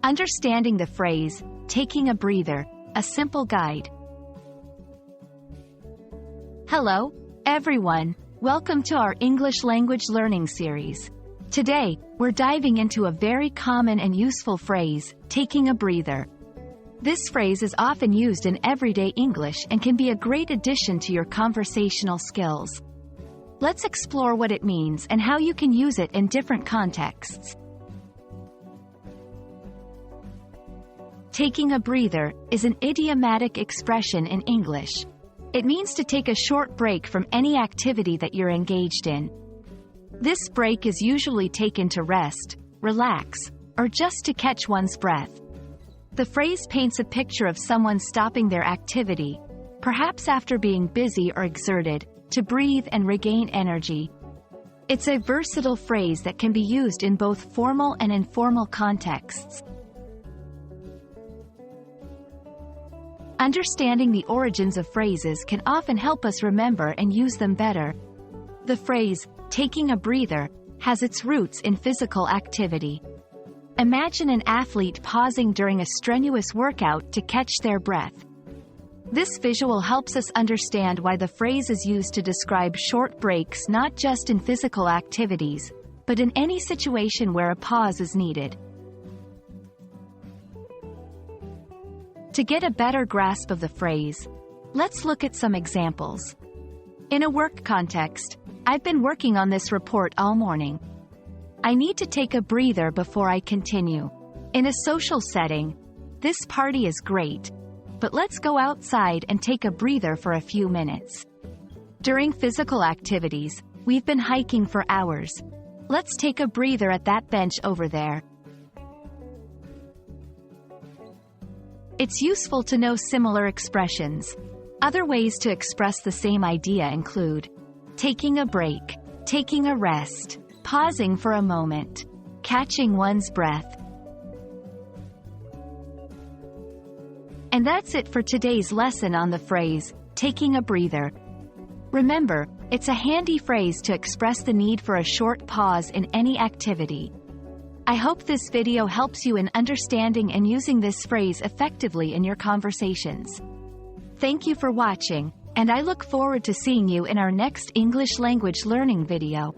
Understanding the phrase, taking a breather, a simple guide. Hello, everyone. Welcome to our English language learning series. Today, we're diving into a very common and useful phrase, taking a breather. This phrase is often used in everyday English and can be a great addition to your conversational skills. Let's explore what it means and how you can use it in different contexts. Taking a breather is an idiomatic expression in English. It means to take a short break from any activity that you're engaged in. This break is usually taken to rest, relax, or just to catch one's breath. The phrase paints a picture of someone stopping their activity, perhaps after being busy or exerted, to breathe and regain energy. It's a versatile phrase that can be used in both formal and informal contexts. Understanding the origins of phrases can often help us remember and use them better. The phrase, taking a breather, has its roots in physical activity. Imagine an athlete pausing during a strenuous workout to catch their breath. This visual helps us understand why the phrase is used to describe short breaks not just in physical activities, but in any situation where a pause is needed. To get a better grasp of the phrase, let's look at some examples. In a work context, I've been working on this report all morning. I need to take a breather before I continue. In a social setting, this party is great, but let's go outside and take a breather for a few minutes. During physical activities, we've been hiking for hours. Let's take a breather at that bench over there. It's useful to know similar expressions. Other ways to express the same idea include taking a break, taking a rest, pausing for a moment, catching one's breath. And that's it for today's lesson on the phrase, taking a breather. Remember, it's a handy phrase to express the need for a short pause in any activity. I hope this video helps you in understanding and using this phrase effectively in your conversations. Thank you for watching, and I look forward to seeing you in our next English language learning video.